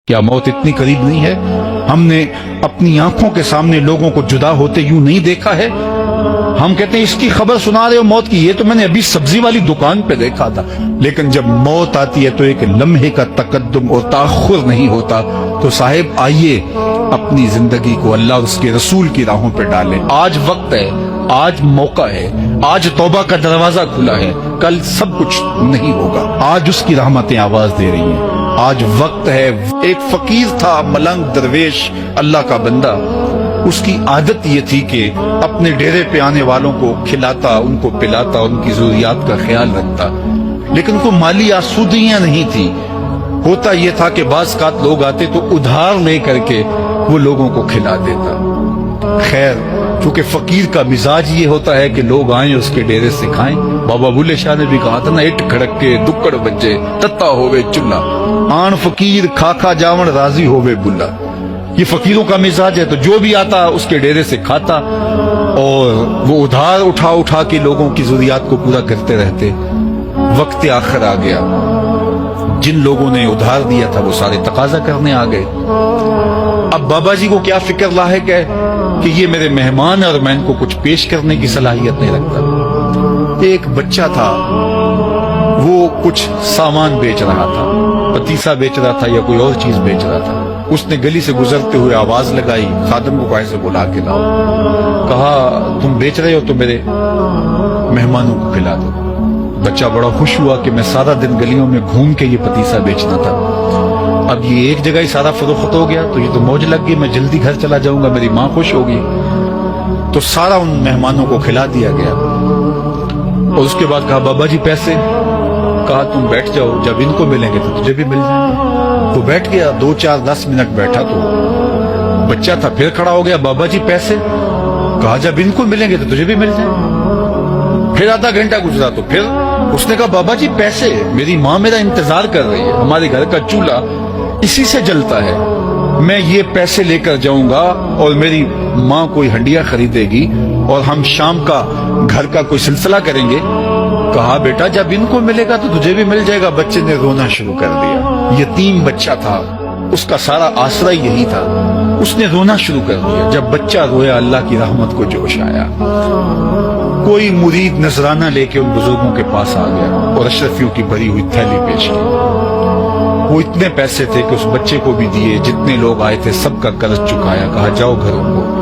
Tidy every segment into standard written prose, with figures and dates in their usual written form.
क्या मौत इतनी करीब नहीं है? हमने अपनी आंखों के सामने लोगों को जुदा होते यूं नहीं देखा है। हम कहते हैं इसकी खबर सुना रहे हो मौत की, ये तो मैंने अभी सब्जी वाली दुकान पे देखा था। लेकिन जब मौत आती है तो एक लम्हे का तकद्दुम और ताखुर नहीं होता। तो साहिब आइए अपनी जिंदगी को अल्लाह और उसके रसूल की राहों पे डालें। आज वक्त है, आज मौका है, आज तौबा का दरवाजा खुला है। कल सब कुछ नहीं होगा, आज उसकी रहमतें आवाज दे रही हैं। आज वक्त है। एक फकीर था, मलंग दरवेश, अल्लाह का बंदा। उसकी आदत ये थी कि अपने डेरे पे आने वालों को खिलाता, उनको पिलाता, उनकी जरूरियात का ख्याल रखता। लेकिन उनको माली आसूदियां नहीं थी। होता यह था कि बाज़ कात लोग आते तो उधार ले करके वो लोगों को खिला देता। खैर, क्योंकि फकीर का मिजाज ये होता है कि लोग आए उसके डेरे से खाएं। बाबा बुल्ले शाह ने भी कहा था ना, इट खड़क के दुक्कड़ बज्जे तत्ता होवे चुल्ला, आन फकीर खाखा जावन राजी होवे बुल्ला। ये फकीरों का मिजाज है। तो जो भी आता उसके डेरे से खाता और वो उधार उठा उठा के लोगों की जरूरियात को पूरा करते रहते। वक्त आखिर आ गया, जिन लोगों ने उधार दिया था वो सारे तकाजा करने आ गए। अब बाबा जी को क्या फिक्र लाहिक है कि ये मेरे मेहमान और मैं इनको कुछ पेश करने की सलाहियत नहीं रखता। एक बच्चा था, वो कुछ सामान बेच रहा था, पतीसा बेच रहा था या कोई और चीज बेच रहा था। उसने गली से गुजरते हुए आवाज लगाई, खादम को कैसे बुला के लाओ। कहा तुम बेच रहे हो तो मेरे मेहमानों को खिला दो। बच्चा बड़ा खुश हुआ कि मैं सारा दिन गलियों में घूम के ये पतीसा बेचना था, अब ये एक जगह ही सारा फरोख्त हो गया तो ये तो मौज लग गई, मैं जल्दी घर चला जाऊंगा, मेरी माँ खुश होगी। तो सारा उन मेहमानों को खिला दिया गया। और उसके बाद कहा बाबा जी पैसे। कहा तुम बैठ जाओ, जब इनको मिलेंगे तो तुझे भी मिल जाएंगे। तो बैठ गया, 2 4 10 मिनट बैठा तो बच्चा था, फिर खड़ा हो गया, बाबा जी पैसे। कहा जब इनको मिलेंगे तो तुझे भी मिल जाएंगे। फिर आधा घंटा गुजरा तो फिर उसने कहा बाबा जी पैसे, मेरी माँ मेरा इंतजार कर रही है, हमारे घर का चूल्हा इसी से जलता है, मैं ये पैसे लेकर जाऊंगा और मेरी माँ कोई हंडिया खरीदेगी और हम शाम का घर का कोई सिलसिला करेंगे। कहा बेटा जब इनको मिलेगा तो तुझे भी मिल जाएगा। बच्चे ने रोना शुरू कर दिया। यतीम बच्चा था, उसका सारा आसरा यही था। उसने रोना शुरू कर दिया। जब बच्चा रोया अल्लाह की रहमत को जोश आया। कोई मुरीद नजराना लेके उन बुजुर्गों के पास आ गया और अशरफियों की भरी हुई थैली पेश की। वो इतने पैसे थे कि उस बच्चे को भी दिए, जितने लोग आए थे सबका कर्ज चुकाया। कहा जाओ घरों को।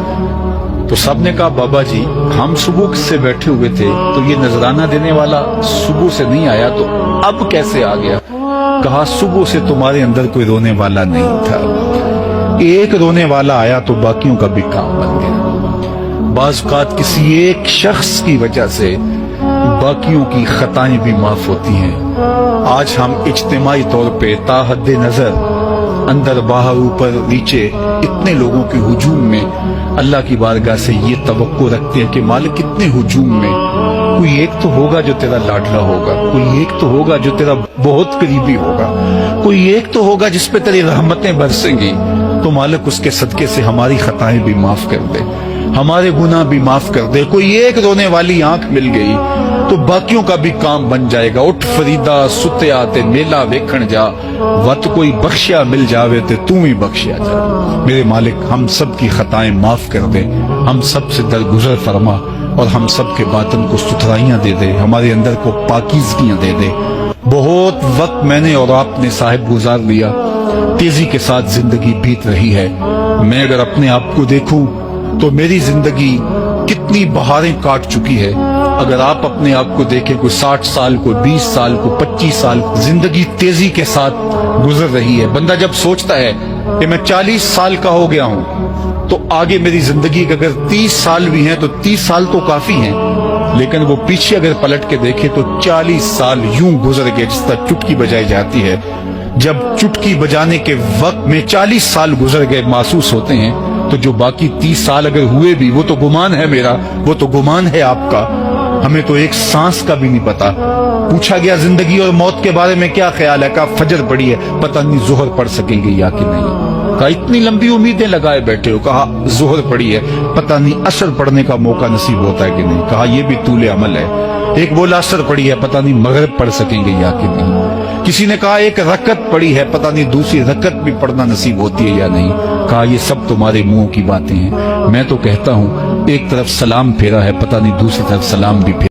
तो सबने कहा बाबा जी हम सुबह से बैठे हुए थे तो ये नजराना देने वाला सुबह से नहीं आया, तो अब कैसे आ गया? कहा सुबह से तुम्हारे अंदर कोई रोने वाला नहीं था, एक रोने वाला आया तो बाकियों का भी काम बन गया। बाज़ औक़ात किसी एक शख्स की वजह से बाकियों की खताएं भी माफ होती हैं। आज हम इज्तिमाई तौर पे ताहद नजर अंदर बाहर ऊपर नीचे इतने लोगों के हुजूम में अल्लाह की बारगाह से ये तवक्को रखते हैं कि मालिक कितने हुजूम में कोई एक तो होगा जो तेरा लाडला होगा, कोई एक तो होगा जो तेरा बहुत करीबी होगा, कोई एक तो होगा जिस पे तेरी रहमतें बरसेंगी। तो मालिक उसके सदके से हमारी खताएं भी माफ कर दे, हमारे गुनाह भी माफ कर दे। कोई एक रोने वाली आंख मिल गई तो बाकियों का भी काम बन जाएगा। उठ फरीदा सुत्या ते मेला वेखण जा, वत कोई बख्शिया मिल जावे ते तू ही बख्शिया जा। मेरे मालिक हम सब की खताएं माफ कर दे, हम सब से दरगुजर फरमा और हम सब के बातन को सुथराइयां दे दे, हमारे अंदर को पाकीज़गियां दे दे। बहुत वक्त मैंने और आपने साहिब गुजार लिया, तेजी के साथ जिंदगी बीत रही है। मैं अगर अपने आप को देखूं तो मेरी जिंदगी कितनी बहारें काट चुकी है। अगर आप अपने आप को देखें, कोई 60 साल, कोई 20 साल, कोई 25 साल, जिंदगी तेजी के साथ गुजर रही है। बंदा जब सोचता है कि मैं 40 साल का हो गया हूं तो आगे मेरी जिंदगी के अगर 30 साल भी हैं तो 30 साल तो काफी हैं, लेकिन वो पीछे अगर पलट के देखे तो 40 साल यूं गुजर गए जिस तरह चुटकी बजाई जाती है। जब चुटकी बजाने के वक्त में 40 साल गुजर गए महसूस होते हैं, तो जो बाकी 30 साल अगर हुए भी वो तो गुमान है मेरा, वो तो गुमान है आपका। हमें तो एक सांस का भी नहीं पता। पूछा गया जिंदगी और मौत के बारे में क्या ख्याल है? कहा फजर पड़ी है, पता नहीं जोहर पढ़ सकेंगे या कि नहीं। कहा इतनी लंबी उम्मीदें लगाए बैठे हो। कहा जोहर पड़ी है, पता नहीं असर पढ़ने का मौका नसीब होता है कि नहीं। कहा यह भी तूले अमल है। एक बोला असर पड़ी है, पता नहीं मगरिब पढ़ सकेंगे या कि नहीं। کسی نے کہا ایک رکعت پڑی ہے، پتہ نہیں دوسری رکعت بھی پڑھنا نصیب ہوتی ہے یا نہیں. کہا یہ سب تمہارے منہوں کی باتیں ہیں. میں تو کہتا ہوں ایک طرف سلام پھیرا ہے، پتہ نہیں دوسری طرف سلام بھی پھیرا